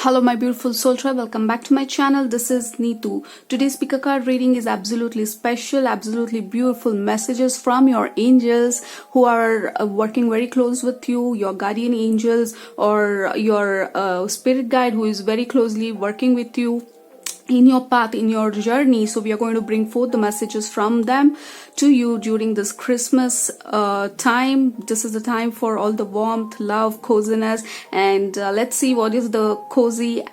Hello my beautiful soul tribe, welcome back to my channel. This is Neetu. Today's pick a card reading is absolutely special, absolutely beautiful messages from your angels who are working very close with you, your guardian angels or your spirit guide who is very closely working with you in your path, in your journey. So we are going to bring forth the messages from them to you during this Christmas time. This is the time for all the warmth, love, coziness, and let's see what is the cozy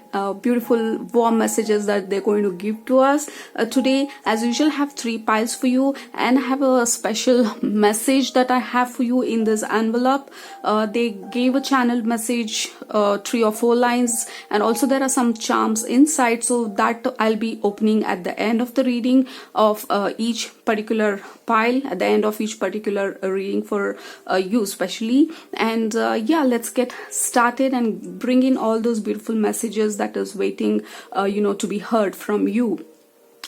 beautiful warm messages that they're going to give to us today. As usual, have 3 piles for you and have a special message that I have for you in this envelope. They gave a channeled message, 3 or 4 lines, and also there are some charms inside, so that I'll be opening at the end of the reading of each particular pile, at the end of each particular reading for you especially. And yeah, let's get started and bring in all those beautiful messages that is waiting to be heard from you.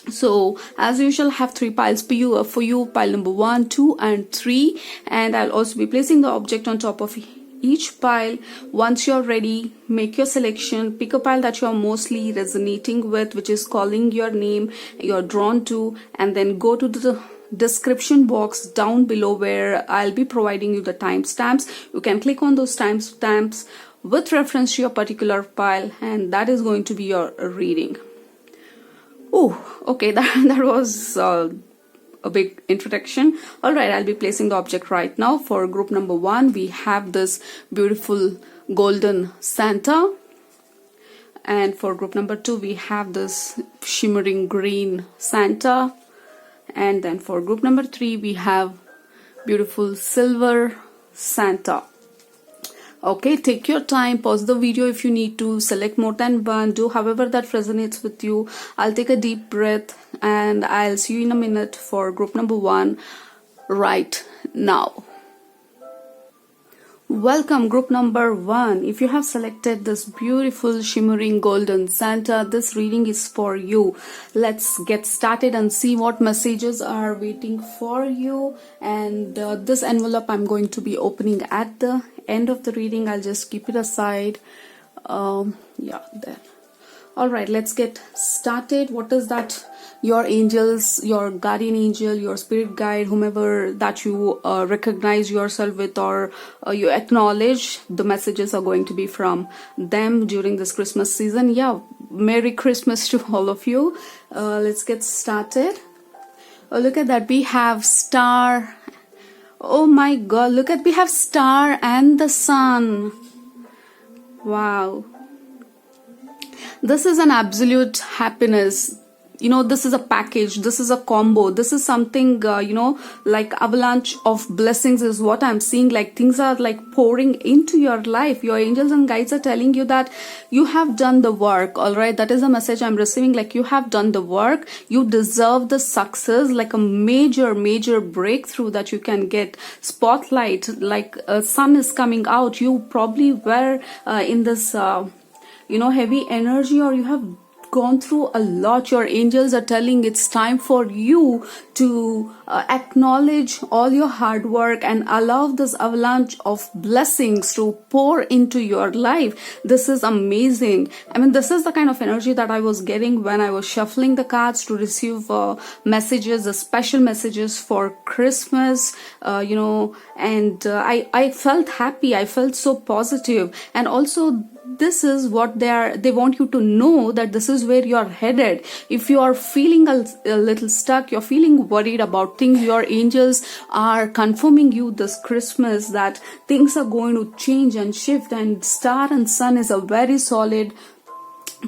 So as usual, have 3 piles for you, pile number 1, 2 and 3, and I'll also be placing the object on top of each pile. Once you're ready, make your selection, pick a pile that you're mostly resonating with, which is calling your name, you're drawn to, and then go to the description box down below where I'll be providing you the timestamps. You can click on those timestamps with reference to your particular pile, and that is going to be your reading. Oh, okay, that was a big introduction. All right, I'll be placing the object right now. For group number 1, we have this beautiful golden Santa, and for group number 2, we have this shimmering green Santa, and then for group number 3, we have beautiful silver Santa. Okay, take your time, pause the video if you need to, select more than one, do however that resonates with you. I'll take a deep breath and I'll see you in a minute for group number 1 right now. Welcome group number 1. If you have selected this beautiful shimmering golden Santa, this reading is for you. Let's get started and see what messages are waiting for you. And this envelope I'm going to be opening at the end of the reading. I'll just keep it aside. Yeah, there. All right, let's get started. What is that? Your angels, your guardian angel, your spirit guide, whomever that you recognize yourself with or you acknowledge, the messages are going to be from them during this Christmas season. Yeah, Merry Christmas to all of you. Let's get started. Oh, look at that. We have star. Oh my God, look at, we have star and the sun. Wow. This is an absolute happiness. This is a package, this is a combo, this is something, like avalanche of blessings is what I'm seeing. Like things are like pouring into your life. Your angels and guides are telling you that you have done the work. All right, that is a message I'm receiving. Like you have done the work, you deserve the success, like a major breakthrough that you can get. Spotlight, like sun is coming out. You probably were in this heavy energy, or you have gone through a lot. Your angels are telling it's time for you to acknowledge all your hard work and allow this avalanche of blessings to pour into your life. This is amazing. I mean, this is the kind of energy that I was getting when I was shuffling the cards to receive messages, special messages for Christmas, and I felt happy. I felt so positive. And also, this is what they want you to know, that this is where you're headed. If you are feeling a little stuck, you're feeling worried about things, your angels are confirming you this Christmas that things are going to change and shift, and star and sun is a very solid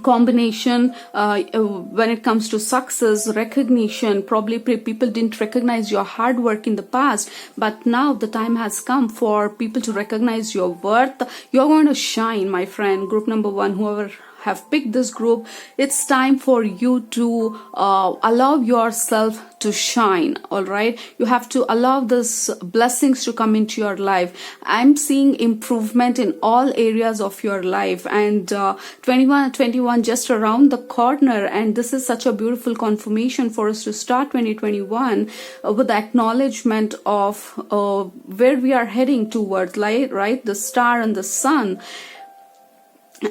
combination when it comes to success, recognition. Probably people didn't recognize your hard work in the past, but now the time has come for people to recognize your worth. You're going to shine, my friend. Group number 1, whoever have picked this group, it's time for you to allow yourself to shine. All right, you have to allow this blessings to come into your life. I'm seeing improvement in all areas of your life, and 21 just around the corner, and this is such a beautiful confirmation for us to start 2021 with the acknowledgement of where we are heading towards, right? The star and the sun.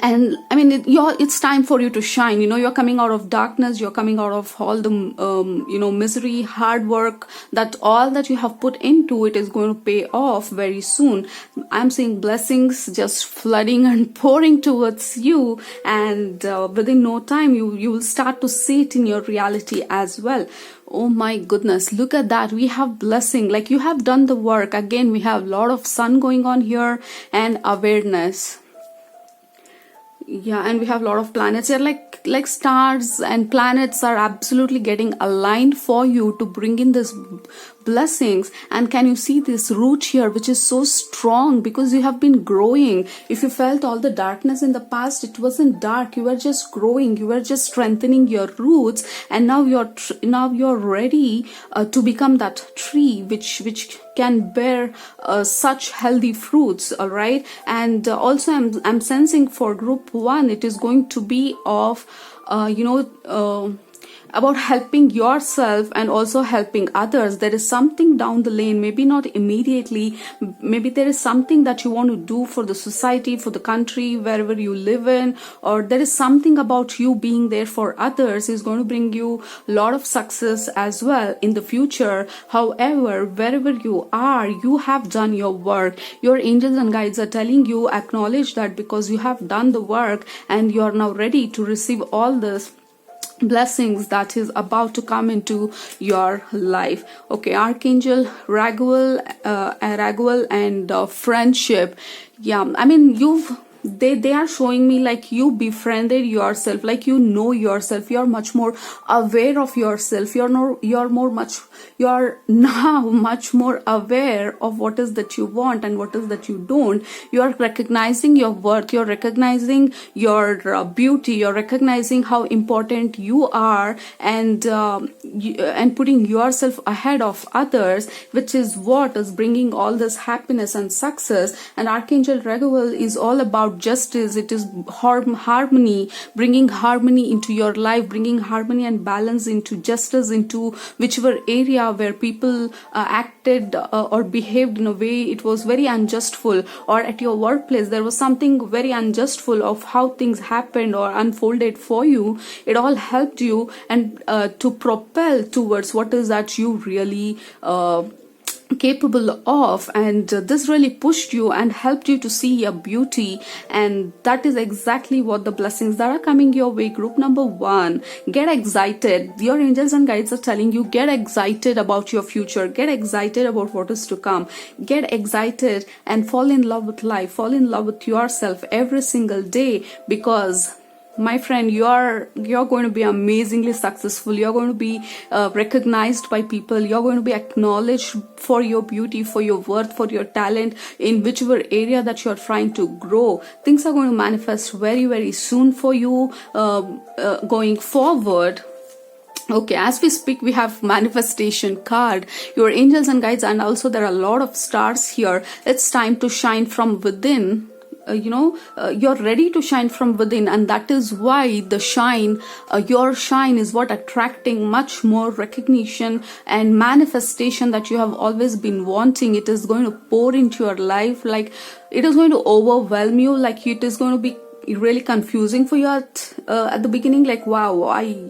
and I mean it's time for you to shine. You're coming out of darkness, you're coming out of all the misery, hard work, that all that you have put into it is going to pay off very soon. I'm seeing blessings just flooding and pouring towards you, and within no time you will start to see it in your reality as well. Oh my goodness, look at that. We have blessing, like you have done the work. Again, we have a lot of sun going on here and awareness. Yeah, and we have a lot of planets here, like stars and planets are absolutely getting aligned for you to bring in this blessings. And can you see this root here, which is so strong because you have been growing? If you felt all the darkness in the past, it wasn't dark. You were just growing, you were just strengthening your roots, and now you're ready to become that tree which can bear such healthy fruits. All right. And also I'm sensing for group 1, it is going to be of about helping yourself and also helping others. There is something down the lane, maybe not immediately, maybe there is something that you want to do for the society, for the country, wherever you live in, or there is something about you being there for others is going to bring you a lot of success as well in the future. However, wherever you are, you have done your work. Your angels and guides are telling you, acknowledge that, because you have done the work and you are now ready to receive all this blessings that is about to come into your life. Okay, Archangel Raguel and friendship. Yeah, I mean they are showing me like you befriended yourself, like yourself, you're much more aware of yourself, you're now much more aware of what is that you want and what is that you don't. You're recognizing your worth, you're recognizing your beauty, you're recognizing how important you are, and putting yourself ahead of others, which is what is bringing all this happiness and success. And Archangel Raguel is all about justice. It is harmony, bringing harmony into your life, bringing harmony and balance into justice, into whichever area where people acted or behaved in a way it was very unjustful, or at your workplace there was something very unjustful of how things happened or unfolded for you. It all helped you and to propel towards what is that you really capable of, and this really pushed you and helped you to see your beauty. And that is exactly what the blessings that are coming your way. Group number 1, get excited. Your angels and guides are telling you, get excited about your future, get excited about what is to come, get excited and fall in love with life, fall in love with yourself every single day, because my friend, you're going to be amazingly successful. You're going to be recognized by people. You're going to be acknowledged for your beauty, for your worth, for your talent, in whichever area that you're trying to grow. Things are going to manifest very, very soon for you going forward. Okay, as we speak, we have manifestation card, your angels and guides, and also there are a lot of stars here. It's time to shine from within. You're ready to shine from within, and that is why the shine, your shine is what attracting much more recognition and manifestation that you have always been wanting. It is going to pour into your life, like it is going to overwhelm you, like it is going to be really confusing for you at the beginning, like wow,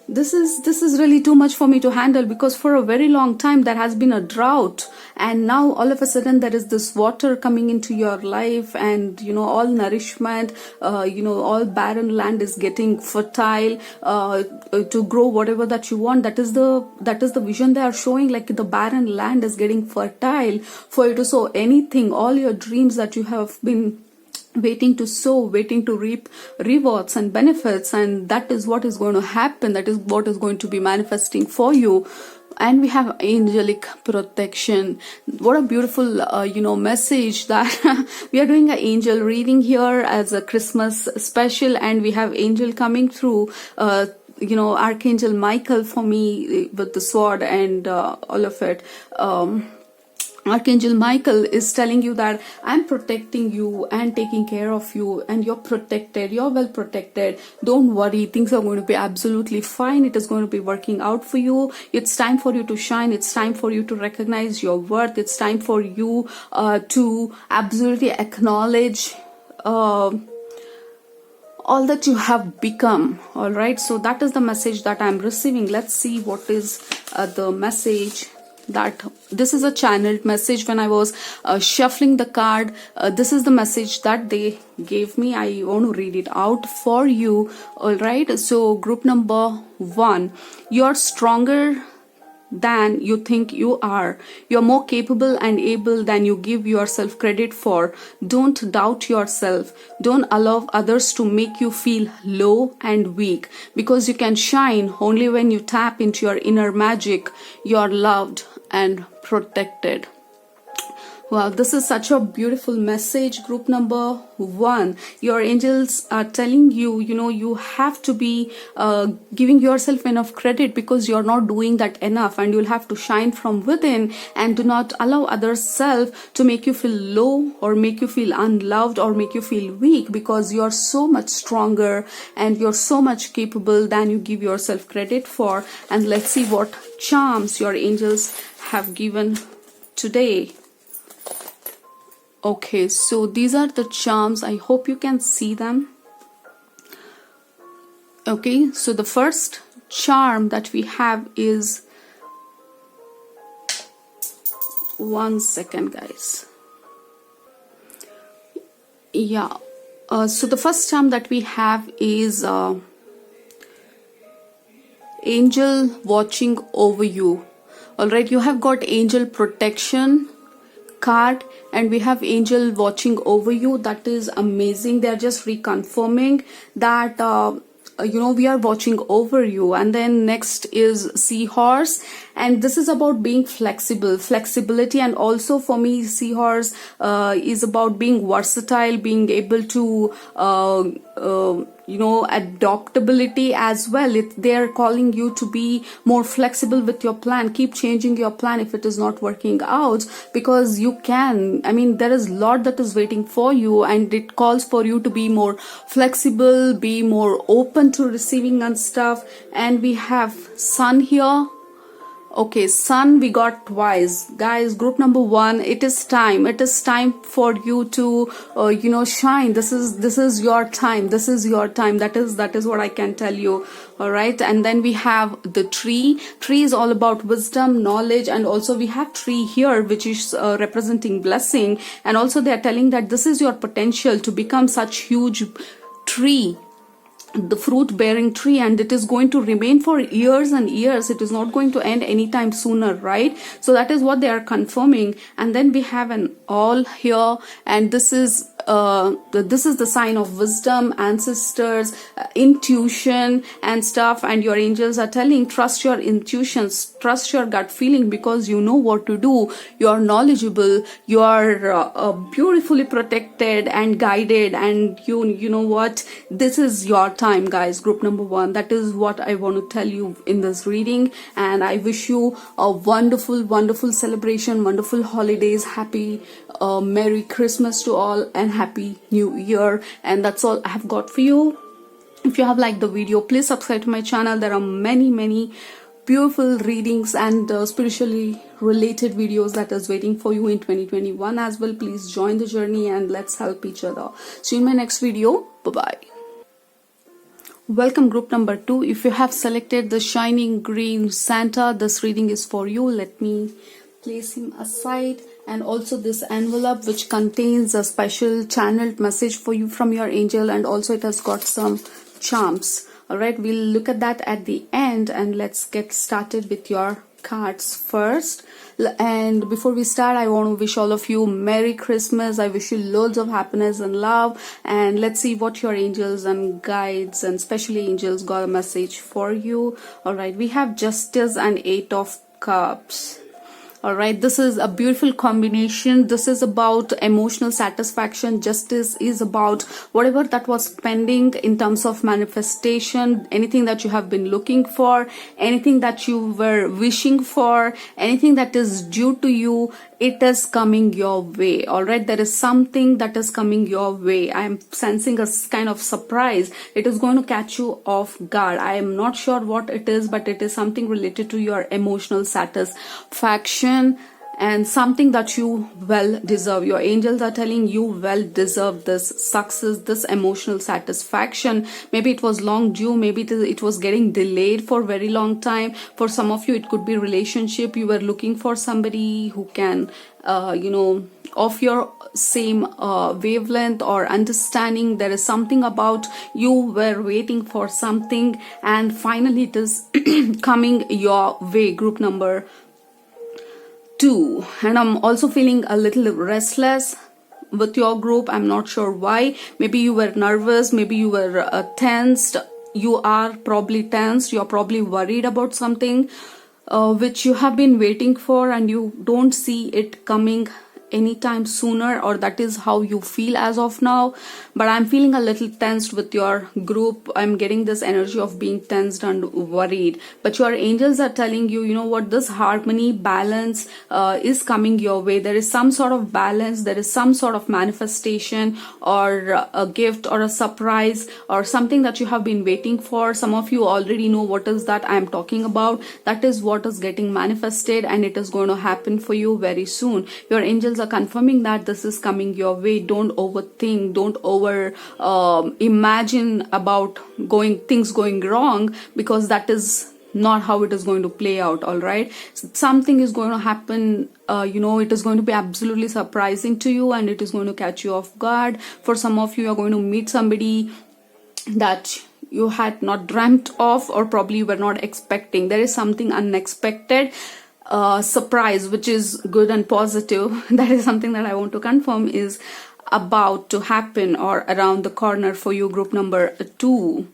this is really too much for me to handle, because for a very long time there has been a drought, and now all of a sudden there is this water coming into your life, and all nourishment, all barren land is getting fertile to grow whatever that you want. That is the vision they are showing, like the barren land is getting fertile for you to sow anything, all your dreams that you have been waiting to sow, waiting to reap rewards and benefits, and that is what is going to happen. That is what is going to be manifesting for you. And we have angelic protection. What a beautiful message that we are doing an angel reading here as a Christmas special, and we have angel coming through, Archangel Michael for me with the sword and all of it. Archangel Michael is telling you that I'm protecting you and taking care of you, and you're protected, you're well protected. Don't worry, things are going to be absolutely fine. It is going to be working out for you. It's time for you to shine. It's time for you to recognize your worth. It's time for you to absolutely acknowledge all that you have become. All right, so that is the message that I'm receiving. Let's see what is the message that this is a channeled message. When I was shuffling the card, this is the message that they gave me. I want to read it out for you. All right, so group number 1, you're stronger than you think you are. You're more capable and able than you give yourself credit for. Don't doubt yourself. Don't allow others to make you feel low and weak, because you can shine only when you tap into your inner magic. You're loved and protected. Wow, this is such a beautiful message. Group number 1, your angels are telling you, you have to be giving yourself enough credit, because you're not doing that enough, and you'll have to shine from within, and do not allow others self to make you feel low or make you feel unloved or make you feel weak, because you're so much stronger and you're so much capable than you give yourself credit for. And let's see what charms your angels have given today. Okay, so these are the charms. I hope you can see them. Okay, so the first charm that we have is, one second guys. Yeah, so the first charm that we have is angel watching over you. All right, you have got angel protection card, and we have angel watching over you. That is amazing. They're just reconfirming that we are watching over you. And then next is seahorse, and this is about being flexibility, and also for me seahorse is about being versatile, being able to adaptability as well. They're calling you to be more flexible with your plan. Keep changing your plan if it is not working out, because you can. I mean, there is a lot that is waiting for you, and it calls for you to be more flexible, be more open to receiving and stuff. And we have sun here. Okay, sun we got twice. Guys, group number 1, it is time for you to shine. This is your time. That is what I can tell you. All right, and then we have the tree is all about wisdom, knowledge, and also we have tree here, which is representing blessing. And also they are telling that this is your potential to become such huge tree, the fruit bearing tree, and it is going to remain for years and years. It is not going to end anytime sooner, right? So that is what they are confirming. And then we have an all here, and this is the sign of wisdom, ancestors, intuition and stuff. And your angels are telling, trust your intuitions, trust your gut feeling, because you know what to do. You are knowledgeable, you are beautifully protected and guided, and you know what, this is your time, guys. Group number 1, that is what I want to tell you in this reading. And I wish you a wonderful celebration, wonderful holidays, happy Merry Christmas to all, and Happy New Year. And that's all I have got for you. If you have liked the video, please subscribe to my channel. There are many beautiful readings and spiritually related videos that is waiting for you in 2021 as well. Please join the journey and let's help each other. See you in my next video. Bye bye. Welcome group number 2. If you have selected the shining green Santa, this reading is for you. Let me place him aside. And also this envelope, which contains a special channeled message for you from your angel, and also it has got some charms. All right, we'll look at that at the end, and let's get started with your cards first. And before we start, I want to wish all of you Merry Christmas. I wish you loads of happiness and love. And let's see what your angels and guides and especially angels got a message for you. All right, we have Justice and 8 of Cups. All right, this is a beautiful combination. This is about emotional satisfaction. Justice is about whatever that was pending in terms of manifestation, anything that you have been looking for, anything that you were wishing for, anything that is due to you. It is coming your way. All right, there is something that is coming your way. I am sensing a kind of surprise. It is going to catch you off guard. I am not sure what it is, but it is something related to your emotional satisfaction. and something that you well deserve. Your angels are telling you well deserve this success, this emotional satisfaction. Maybe it was long due, maybe it was getting delayed for a very long time. For some of you, it could be relationship. You were looking for somebody who can of your same wavelength or understanding. There is something about you were waiting for something, and finally it is coming your way, group number 2. And I'm also feeling a little restless with your group. I'm not sure why. Maybe you were nervous, maybe you were tensed. You are probably tensed, you're probably worried about something which you have been waiting for, and you don't see it coming anytime sooner, or that is how you feel as of now. But I'm feeling a little tensed with your group. I'm getting this energy of being tensed and worried, but your angels are telling you, you know what, this harmony, balance is coming your way. There is some sort of balance, there is some sort of manifestation or a gift or a surprise or something that you have been waiting for. Some of you already know what is that I'm talking about. That is what is getting manifested, and it is going to happen for you very soon. Your angels are confirming that this is coming your way. Don't overthink, don't over imagine about things going wrong, because that is not how it is going to play out. All right, something is going to happen. It is going to be absolutely surprising to you, and it is going to catch you off guard. For some of you, are going to meet somebody that you had not dreamt of, or probably were not expecting. There is something unexpected surprise, which is good and positive. That is something that I want to confirm is about to happen or around the corner for you, group number 2.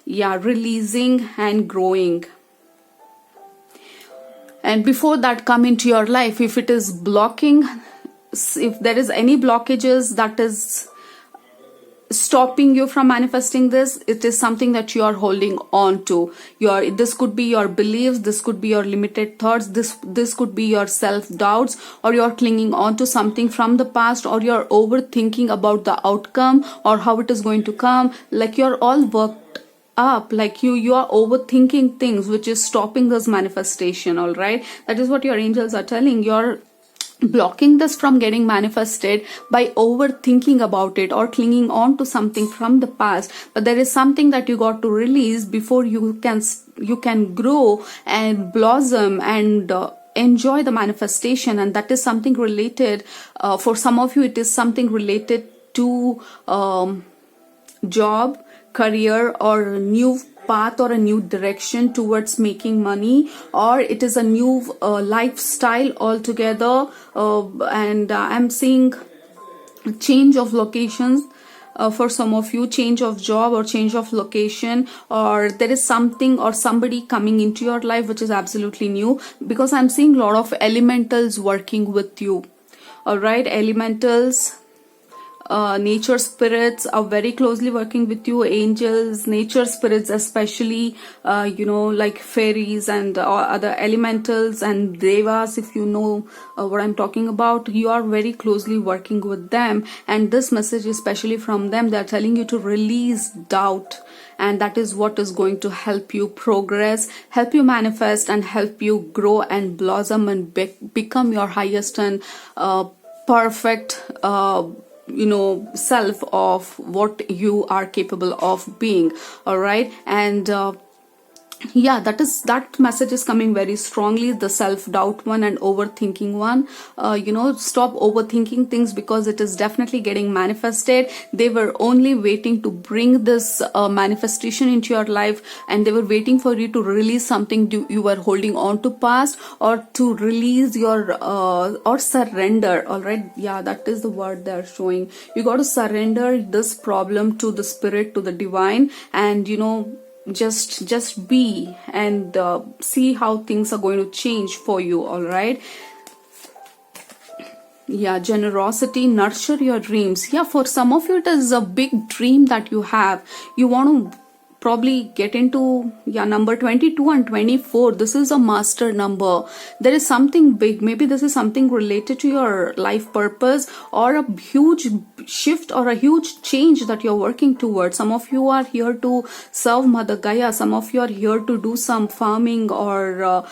Yeah, releasing and growing. And before that come into your life, if it is blocking, if there is any blockages that is stopping you from manifesting this, it is something that you are holding on to. This could be your beliefs, this could be your limited thoughts, this could be your self-doubts, or you're clinging on to something from the past, or you're overthinking about the outcome or how it is going to come. Like you're all worked up, like you are overthinking things, which is stopping this manifestation. All right, that is what your angels are telling. You're blocking this from getting manifested by overthinking about it or clinging on to something from the past. But there is something that you got to release before you can grow and blossom and enjoy the manifestation. And that is something related, for some of you it is something related to job, career, or new path or a new direction towards making money, or it is a new lifestyle altogether. And I'm seeing change of locations. For some of you, change of job or change of location, or there is something or somebody coming into your life which is absolutely new, because I'm seeing a lot of elementals working with you. All right, elementals, nature spirits are very closely working with you. Angels, nature spirits especially, like fairies and other elementals and devas, if you know what I'm talking about. You are very closely working with them, and this message especially from them, they're telling you to release doubt, and that is what is going to help you progress, help you manifest, and help you grow and blossom and become your highest and perfect self of what you are capable of being. All right, and that message is coming very strongly, the self-doubt one and overthinking one. Stop overthinking things, because it is definitely getting manifested. They were only waiting to bring this manifestation into your life, and they were waiting for you to release something you were holding on to past, or to release your or surrender. All right, yeah, that is the word they're showing. You got to surrender this problem to the spirit, to the divine, and just be and see how things are going to change for you. All right, yeah, generosity, nurture your dreams. Yeah, for some of you it is a big dream that you have. You want to probably get into number 22 and 24. This is a master number. There is something big. Maybe this is something related to your life purpose, or a huge shift or a huge change that you're working towards. Some of you are here to serve Mother Gaia. Some of you are here to do some farming or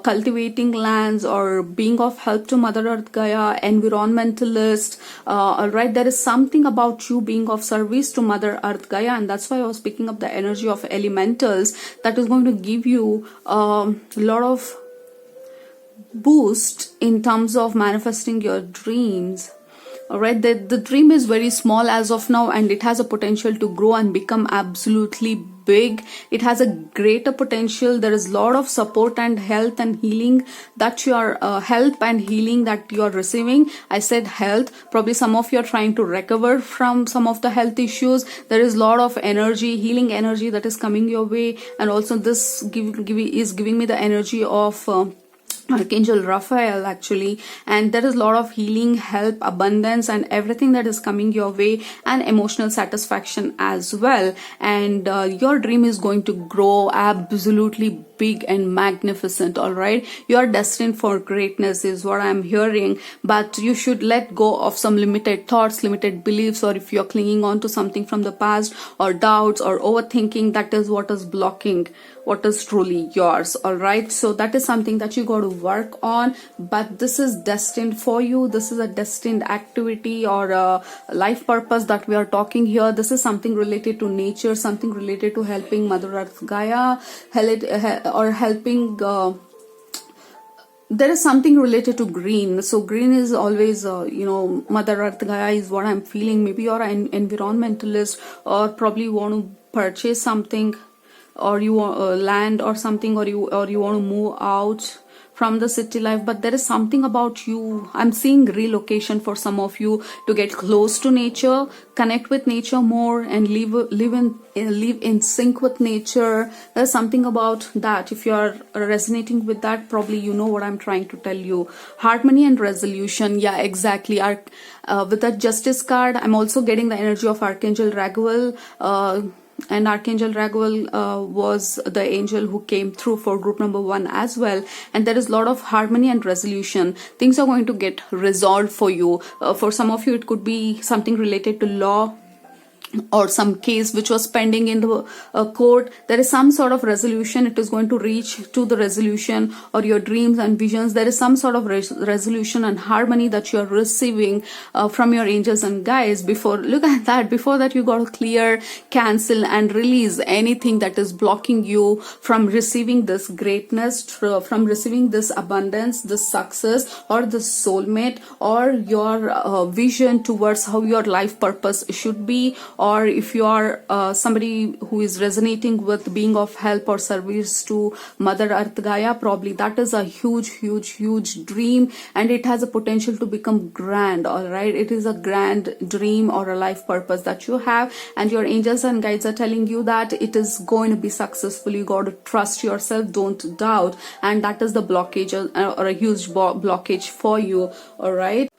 cultivating lands, or being of help to Mother Earth Gaia, environmentalist. All right, there is something about you being of service to Mother Earth Gaia, and that's why I was picking up the energy of elementals that is going to give you a lot of boost in terms of manifesting your dreams. All right, the dream is very small as of now, and it has a potential to grow and become absolutely big. It has a greater potential. There is a lot of support and health and healing that you are help and healing that you are receiving. I said health. Probably some of you are trying to recover from some of the health issues. There is a lot of energy, healing energy that is coming your way, and also this is giving me the energy of Archangel Raphael actually, and there is a lot of healing, help, abundance, and everything that is coming your way, and emotional satisfaction as well. And your dream is going to grow absolutely big and magnificent. All right, you are destined for greatness is what I'm hearing, but you should let go of some limited thoughts, limited beliefs, or if you're clinging on to something from the past, or doubts or overthinking, that is what is blocking what is truly yours. All right, so that is something that you got to work on, but this is destined for you. This is a destined activity or a life purpose that we are talking here. This is something related to nature, something related to helping Mother Earth Gaia, or helping there is something related to green. So green is always Mother Earth Gaia is what I'm feeling. Maybe you're an environmentalist, or probably want to purchase something, or you want land or something, or you want to move out from the city life, but there is something about you. I'm seeing relocation for some of you to get close to nature, connect with nature more, and live in sync with nature. There's something about that. If you are resonating with that, probably you know what I'm trying to tell you. Harmony and resolution. Yeah, exactly. With that Justice card, I'm also getting the energy of Archangel Raguel. And Archangel Raguel was the angel who came through for group number 1 as well. And there is a lot of harmony and resolution. Things are going to get resolved for you. For some of you, it could be something related to law, or some case which was pending in the court. There is some sort of resolution. It is going to reach to the resolution, or your dreams and visions. There is some sort of resolution and harmony that you are receiving from your angels and guides. Look at that. Before that, you got to clear, cancel, and release anything that is blocking you from receiving this greatness, from receiving this abundance, this success, or this soulmate, or your vision towards how your life purpose should be. Or if you are somebody who is resonating with being of help or service to Mother Earth Gaia, probably that is a huge dream, and it has a potential to become grand. All right, it is a grand dream or a life purpose that you have, and your angels and guides are telling you that it is going to be successful. You got to trust yourself, don't doubt, and that is the blockage or a huge blockage for you. All right,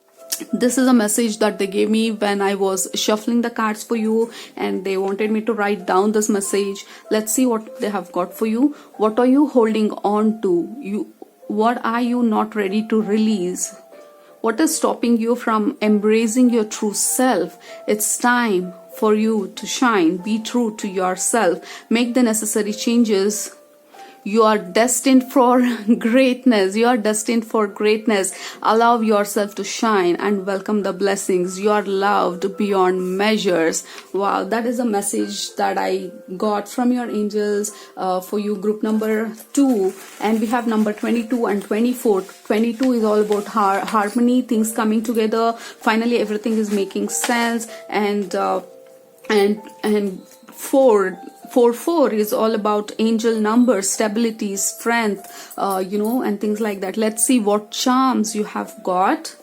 this is a message that they gave me when I was shuffling the cards for you, and they wanted me to write down this message. Let's see what they have got for you. What are you holding on to? What are you not ready to release? What is stopping you from embracing your true self? It's time for you to shine. Be true to yourself. Make the necessary changes. You are destined for greatness. You are destined for greatness. Allow yourself to shine and welcome the blessings. You are loved beyond measures. Wow, that is a message that I got from your angels for you, group number 2. And we have number 22 and 24. 22 is all about harmony, things coming together. Finally, everything is making sense. And 4 is all about angel numbers, stability, strength, and things like that. Let's see what charms you have got.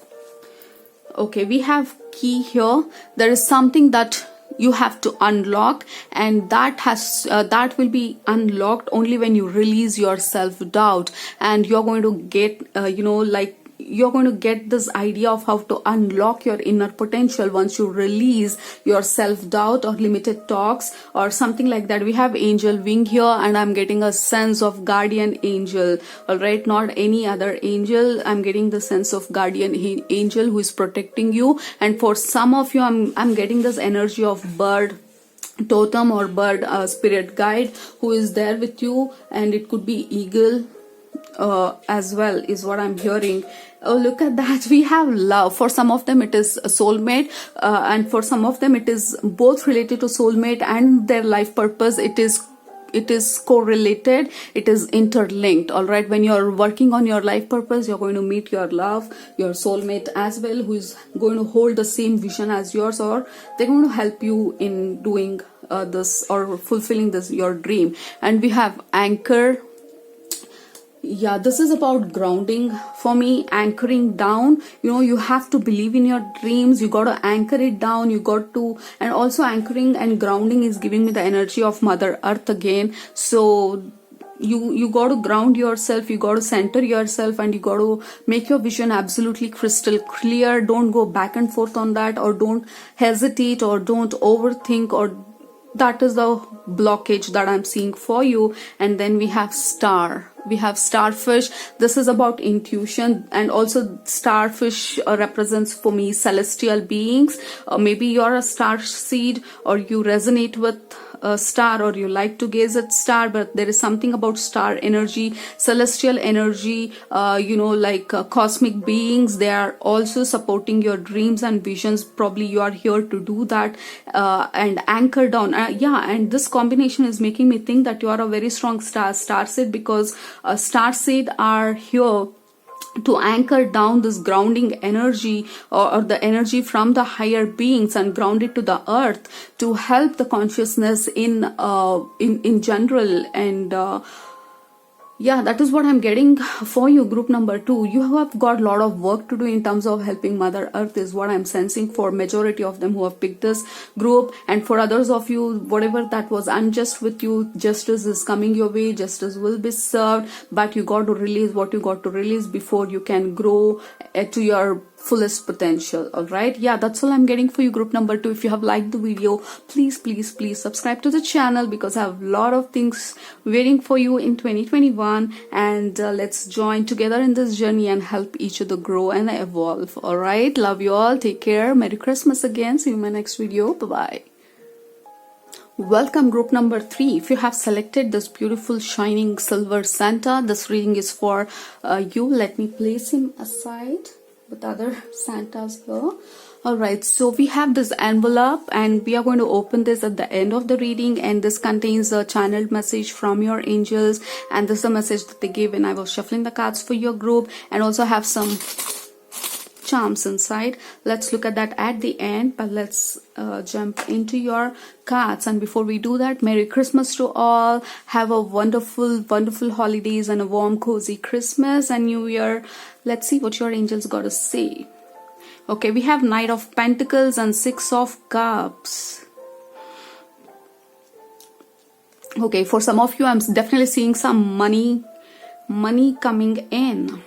Okay, we have key here. There is something that you have to unlock, and that will be unlocked only when you release your self-doubt, and you're going to get you're going to get this idea of how to unlock your inner potential once you release your self-doubt or limited talks or something like that. We have angel wing here, and I'm getting a sense of guardian angel. All right, not any other angel. I'm getting the sense of guardian angel who is protecting you. And for some of you, I'm getting this energy of bird totem or bird spirit guide who is there with you, and it could be eagle as well, is what I'm hearing. Oh, look at that. We have love. For some of them it is a soulmate, and for some of them it is both related to soulmate and their life purpose. It is correlated, it is interlinked. All right, when you're working on your life purpose, you're going to meet your love, your soulmate as well, who is going to hold the same vision as yours, or they're going to help you in doing this or fulfilling this your dream. And we have anchor. Yeah, this is about grounding for me, anchoring down. You have to believe in your dreams. You got to anchor it down. And also anchoring and grounding is giving me the energy of Mother Earth again. So you got to ground yourself, you got to center yourself, and you got to make your vision absolutely crystal clear. Don't go back and forth on that, or don't hesitate, or don't overthink, or that is the blockage that I'm seeing for you. And then we have star. We have starfish. This is about intuition, and also starfish represents for me celestial beings. Maybe you're a star seed, or you resonate with a star, or you like to gaze at star, but there is something about star energy, celestial energy, like cosmic beings. They are also supporting your dreams and visions. Probably you are here to do that and anchor down. And this combination is making me think that you are a very strong star seed, because star seed are here to anchor down this grounding energy, or the energy from the higher beings, and ground it to the earth to help the consciousness in general. And that is what I'm getting for you, group number 2. You have got a lot of work to do in terms of helping Mother Earth, is what I'm sensing for majority of them who have picked this group. And for others of you, whatever that was unjust with you, justice is coming your way, justice will be served, but you got to release what you got to release before you can grow to your fullest potential. All right, that's all I'm getting for you, group number 2. If you have liked the video, please subscribe to the channel, because I have a lot of things waiting for you in 2021, and let's join together in this journey and help each other grow and evolve. All right, love you all, take care, Merry Christmas again, see you in my next video, bye bye. Welcome, group number 3. If you have selected this beautiful shining silver Santa, this reading is for you. Let me place him aside with other Santas here. Alright, so we have this envelope, and we are going to open this at the end of the reading, and this contains a channeled message from your angels, and this is the message that they gave when I was shuffling the cards for your group, and also have some charms inside. Let's look at that at the end, but let's jump into your cards. And before we do that, Merry Christmas to all. Have a wonderful holidays and a warm cozy Christmas and New Year. Let's see what your angels got to say. Okay, we have Knight of Pentacles and Six of Cups. Okay, for some of you, I'm definitely seeing some money coming in.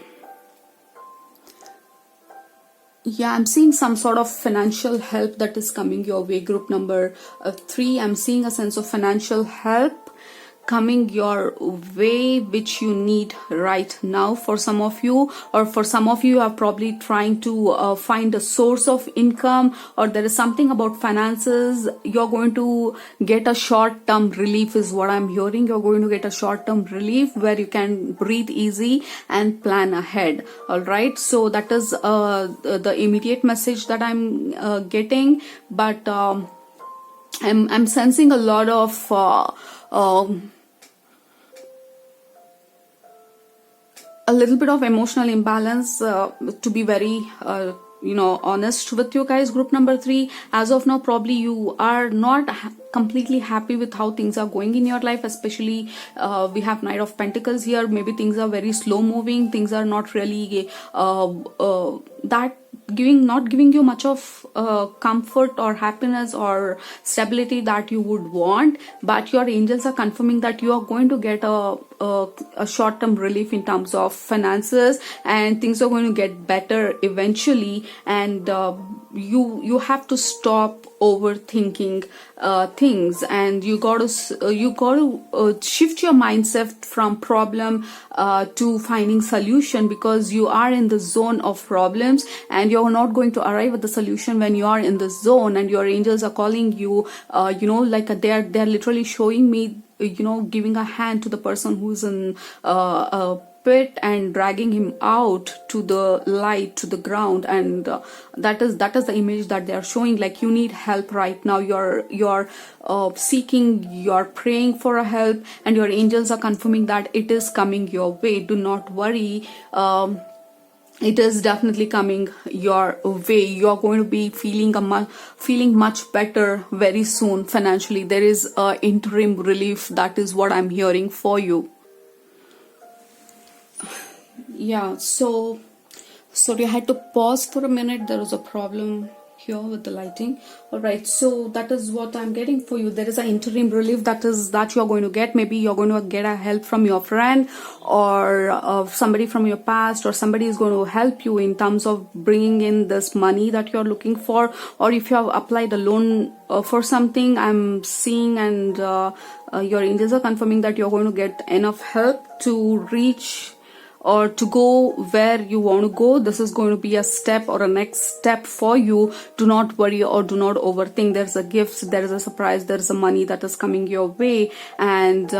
I'm seeing some sort of financial help that is coming your way, group number 3. I'm seeing a sense of financial help coming your way, which you need right now for some of you, or for some of you are probably trying to find a source of income, or there is something about finances. You're going to get a short-term relief is what I'm hearing. You're going to get a short-term relief where you can breathe easy and plan ahead. All right, so that is the immediate message that I'm getting, but I'm sensing a lot of a little bit of emotional imbalance, to be very honest with you guys, group number 3. As of now, probably you are not completely happy with how things are going in your life, especially we have Knight of Pentacles here. Maybe things are very slow moving, things are not really that not giving you much of comfort or happiness or stability that you would want, but your angels are confirming that you are going to get a short-term relief in terms of finances, and things are going to get better eventually. And you have to stop overthinking things, and you got to shift your mindset from problem to finding solution, because you are in the zone of problems and you're not going to arrive at the solution when you are in the zone. And your angels are calling you, like they're literally showing me, giving a hand to the person who's in a pit and dragging him out to the light, to the ground. And that is the image that they are showing. Like, you need help right now, you're seeking, you're praying for a help, and your angels are confirming that it is coming your way. Do not worry, it is definitely coming your way. You're going to be feeling much better very soon financially. There is interim relief. That is what I'm hearing for you. Yeah, so sorry, I had to pause for a minute. There was a problem here with the lighting. All right, so that is what I'm getting for you. There is an interim relief that you're going to get. Maybe you're going to get a help from your friend, or somebody from your past, or somebody is going to help you in terms of bringing in this money that you're looking for. Or if you have applied a loan for something, I'm seeing, and your angels are confirming that you're going to get enough help to reach or to go where you want to go. This is going to be a step or a next step for you. Do not worry or do not overthink. There's a gift, there is a surprise, there is a money that is coming your way, and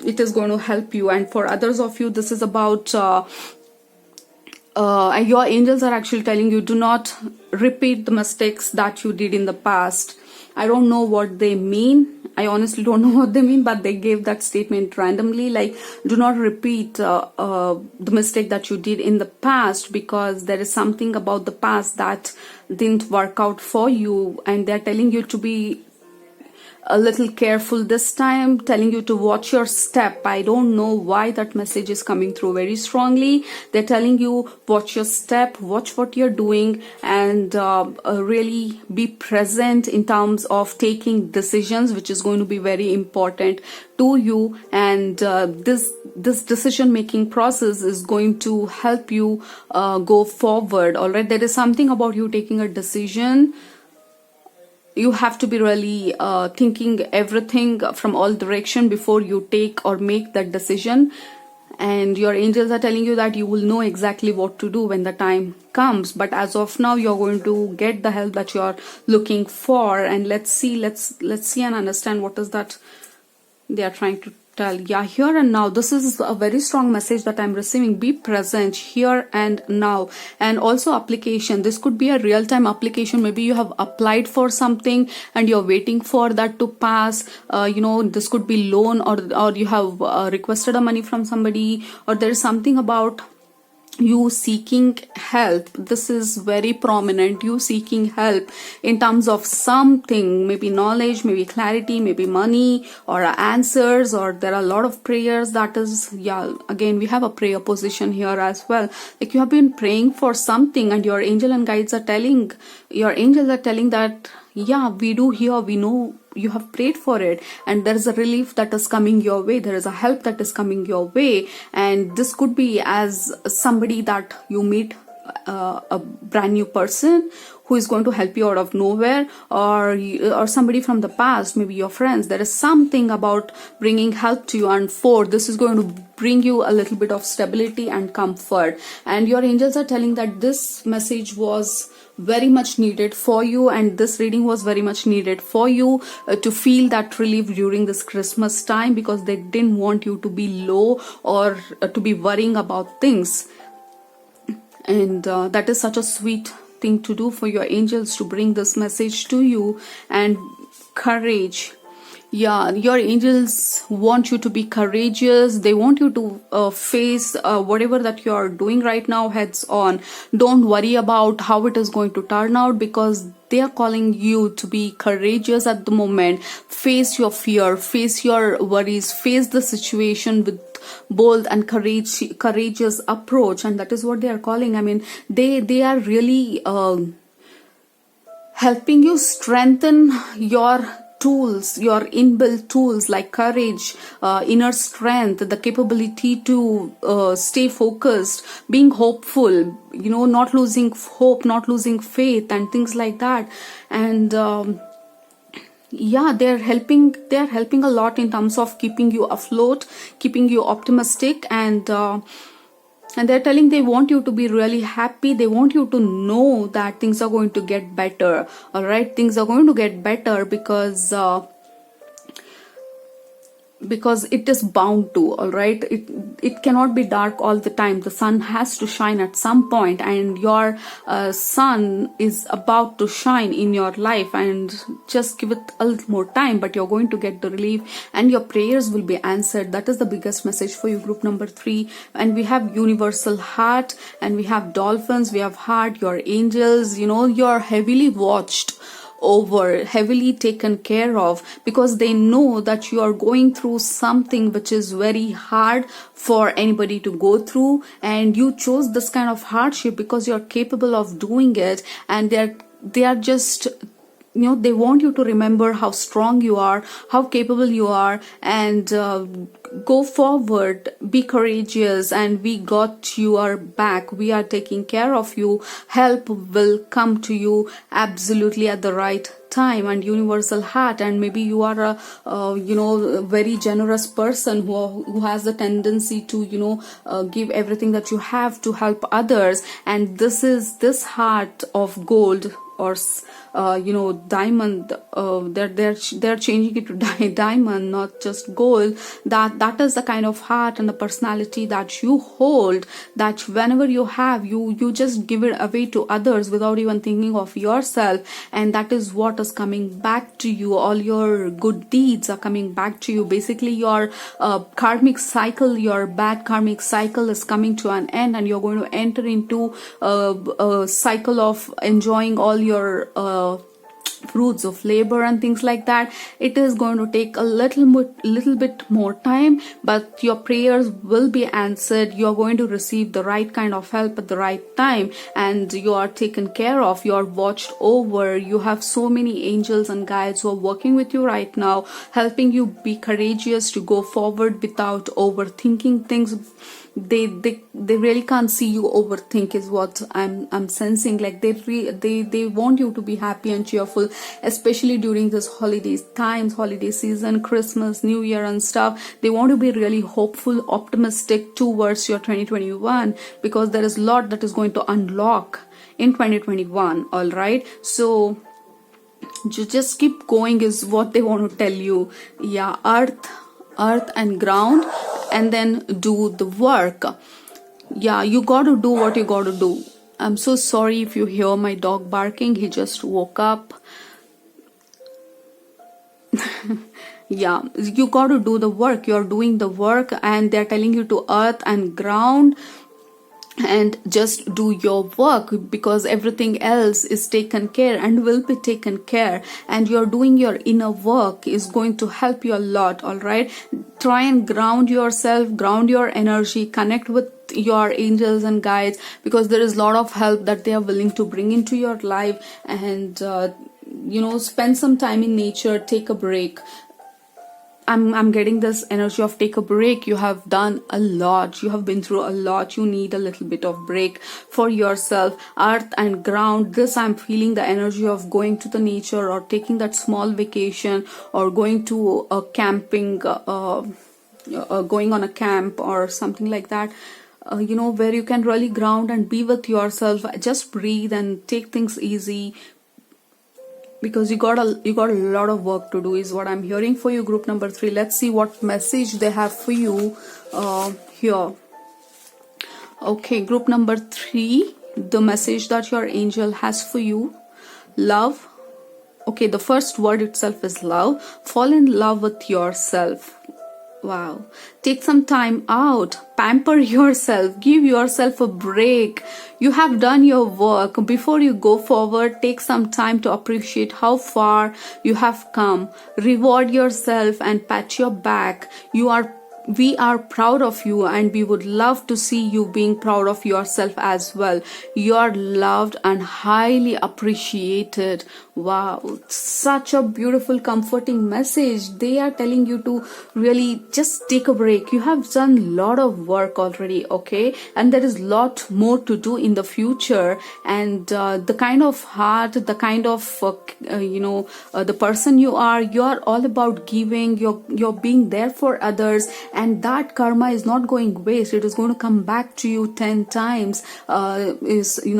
it is going to help you. And for others of you, this is about your angels are actually telling you, do not repeat the mistakes that you did in the past. I don't know what they mean. I honestly don't know what they mean, but they gave that statement randomly, like, do not repeat the mistake that you did in the past, because there is something about the past that didn't work out for you, and they're telling you to be a little careful this time, telling you to watch your step. I don't know why that message is coming through very strongly. They're telling you, watch your step, watch what you're doing, and really be present in terms of taking decisions, which is going to be very important to you. And this decision making process is going to help you go forward. All right, there is something about you taking a decision. You have to be really thinking everything from all direction before you take or make that decision. And your angels are telling you that you will know exactly what to do when the time comes. But as of now, you're going to get the help that you're looking for. And let's see and understand what is that they are trying to tell. Yeah, here and now. This is a very strong message that I'm receiving. Be present here and now. And also application. This could be a real-time application. Maybe you have applied for something and you're waiting for that to pass. This could be loan, or you have requested a money from somebody, or there is something about you seeking help. This is very prominent. You seeking help in terms of something, maybe knowledge, maybe clarity, maybe money, or answers, or there are a lot of prayers. That is, yeah, again, we have a prayer position here as well. Like, you have been praying for something, and your angel and guides are telling, that, yeah, we do hear, we know you have prayed for it, and there is a relief that is coming your way. There is a help that is coming your way. And this could be as somebody that you meet, a brand new person who is going to help you out of nowhere, or somebody from the past, maybe your friends. There is something about bringing help to you. And this is going to bring you a little bit of stability and comfort. And your angels are telling that this message was very much needed for you, and this reading was very much needed for you to feel that relief during this Christmas time, because they didn't want you to be low or to be worrying about things. And that is such a sweet thing to do for your angels, to bring this message to you. And courage. Yeah, your angels want you to be courageous. They want you to face whatever that you are doing right now heads on. Don't worry about how it is going to turn out, because they are calling you to be courageous at the moment. Face your fear, face your worries, face the situation with bold and courageous approach, and that is what they are calling. I mean, they are really helping you strengthen your tools, your inbuilt tools like courage, inner strength, the capability to stay focused, being hopeful, not losing hope, not losing faith, and things like that. And yeah, they're helping a lot in terms of keeping you afloat, keeping you optimistic, and they're telling they want you to be really happy. They want you to know that things are going to get better. All right, things are going to get better because it is bound to. All right, it cannot be dark all the time. The sun has to shine at some point, and your sun is about to shine in your life, and just give it a little more time, but you're going to get the relief and your prayers will be answered. That is the biggest message for you, group number 3. And we have universal heart, and we have dolphins, we have heart, your angels. You're heavily watched over, heavily taken care of, because they know that you are going through something which is very hard for anybody to go through, and you chose this kind of hardship because you're capable of doing it. And they are just, they want you to remember how strong you are, how capable you are, and go forward, be courageous, and we got your back. We are taking care of you. Help will come to you absolutely at the right time. And universal heart, and maybe you are a very generous person who has the tendency to give everything that you have to help others, and this heart of gold, or diamond, they're changing it to diamond, not just gold. That is the kind of heart and the personality that you hold, that whenever you have, you just give it away to others without even thinking of yourself. And that is what is coming back to you. All your good deeds are coming back to you. Basically, your karmic cycle, your bad karmic cycle is coming to an end, and you're going to enter into a cycle of enjoying all your fruits of labor and things like that. It is going to take a little bit more time, but your prayers will be answered. You're going to receive the right kind of help at the right time, and you are taken care of. You're watched over. You have so many angels and guides who are working with you right now, helping you be courageous to go forward without overthinking things. They really can't see you overthink, is what I'm sensing. Like they want you to be happy and cheerful, especially during this holiday season, Christmas, New Year and stuff. They want to be really hopeful, optimistic towards your 2021, because there is a lot that is going to unlock in 2021. All right, so just keep going is what they want to tell you. Yeah, earth and ground, and then do the work. Yeah, you got to do what you got to do. I'm so sorry if you hear my dog barking. He just woke up. Yeah, you got to do the work. You're doing the work, and they're telling you to earth and ground and just do your work, because everything else is taken care and will be taken care, and you're doing your inner work is going to help you a lot. All right, try and ground yourself, ground your energy, connect with your angels and guides, because there is a lot of help that they are willing to bring into your life. And spend some time in nature, take a break. I'm getting this energy of take a break. You have done a lot. You have been through a lot. You need a little bit of break for yourself. Earth and ground. This I'm feeling the energy of going to the nature, or taking that small vacation, or going to a camping, going on a camp or something like that. Where you can really ground and be with yourself. Just breathe and take things easy, because you got a lot of work to do, is what I'm hearing for you, group number 3. Let's see what message they have for you here. Okay, group number 3, the message that your angel has for you: love, Okay, the first word itself is love. Fall in love with yourself. Wow. Take some time out. Pamper yourself. Give yourself a break. You have done your work. Before you go forward, take some time to appreciate how far you have come. Reward yourself and pat your back. We are proud of you, and we would love to see you being proud of yourself as well. You are loved and highly appreciated. Wow, such a beautiful, comforting message. They are telling you to really just take a break. You have done a lot of work already, okay? And there is a lot more to do in the future. And the kind of heart, the kind of, the person you are all about giving. You're being there for others. And that karma is not going waste. It is going to come back to you 10 times,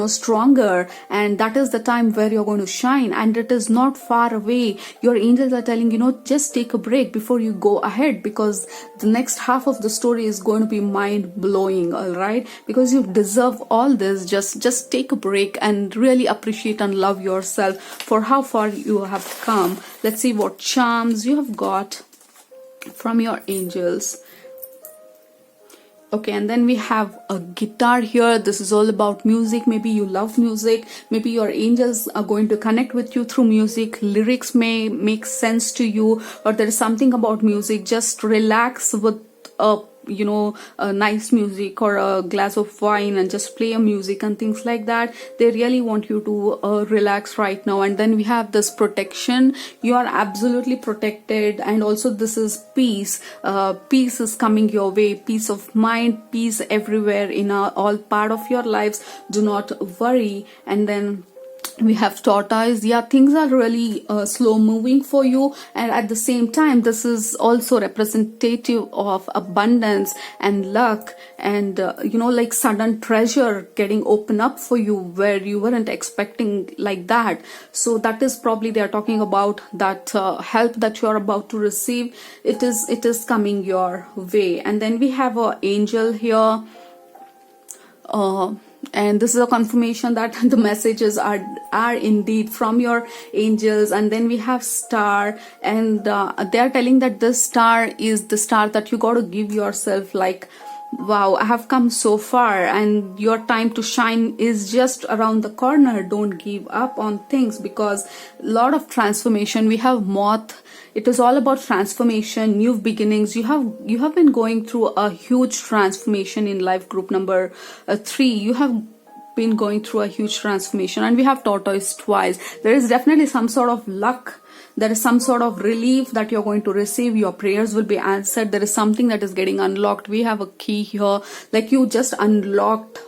stronger. And that is the time where you're going to shine. And it is not far away. Your angels are telling just take a break before you go ahead, because the next half of the story is going to be mind blowing. All right, because you deserve all this. Just take a break and really appreciate and love yourself for how far you have come. Let's see what charms you have got from your angels. Okay, and then we have a guitar here. This is all about music. Maybe you love music. Maybe your angels are going to connect with you through music. Lyrics may make sense to you, or there is something about music. Just relax with a nice music or a glass of wine and just play a music and things like that. They really want you to relax right now. And then we have this protection. You are absolutely protected. And also this is peace. Peace is coming your way. Peace of mind, peace everywhere in all part of your lives. Do not worry. And then we have tortoise. Yeah, things are really slow moving for you, and at the same time this is also representative of abundance and luck, and like sudden treasure getting open up for you where you weren't expecting, like that. So that is probably they are talking about that help that you are about to receive. It is coming your way. And then we have an angel here. And this is a confirmation that the messages are indeed from your angels. And then we have star, and they are telling that this star is the star that you got to give yourself, like, wow, I have come so far and your time to shine is just around the corner. Don't give up on things, because a lot of transformation. We have moth. It is all about transformation, new beginnings. You have been going through a huge transformation in life. Group number 3, you have been going through a huge transformation. And we have tortoise twice. There is definitely some sort of luck. There is some sort of relief that you're going to receive. Your prayers will be answered. There is something that is getting unlocked. We have a key here, like you just unlocked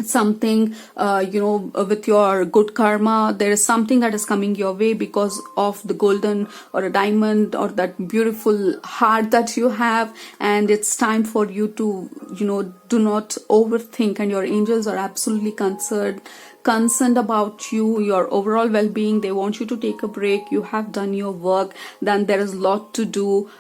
something with your good karma. There is something that is coming your way because of the golden or a diamond or that beautiful heart that you have. And it's time for you to do not overthink, and your angels are absolutely concerned about your overall well-being. They want you to take a break. You have done your work. Then there is a lot to do,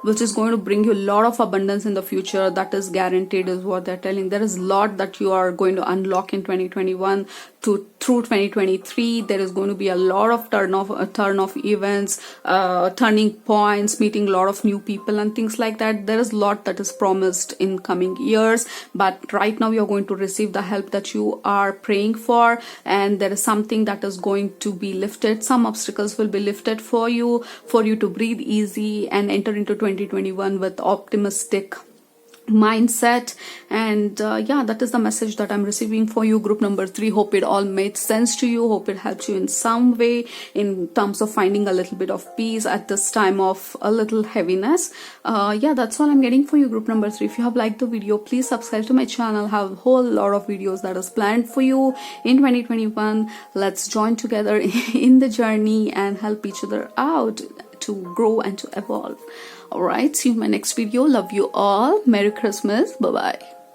which is going to bring you a lot of abundance in the future. That is guaranteed, is what they're telling. There is a lot that you are going to unlock in 2021 through 2023. There is going to be a lot of turn of events, turning points, meeting a lot of new people and things like that. There is a lot that is promised in coming years, but right now you're going to receive the help that you are praying for, and there is something that is going to be lifted. Some obstacles will be lifted for you to breathe easy and enter into 2021 with optimistic mindset. And that is the message that I'm receiving for you, group number 3. Hope it all made sense to you. Hope it helps you in some way in terms of finding a little bit of peace at this time of a little heaviness. That's all I'm getting for you, group number 3. If you have liked the video, please subscribe to my channel. I have a whole lot of videos that is planned for you in 2021. Let's join together in the journey and help each other out to grow and to evolve. All right, see you in my next video. Love you all. Merry Christmas. Bye bye.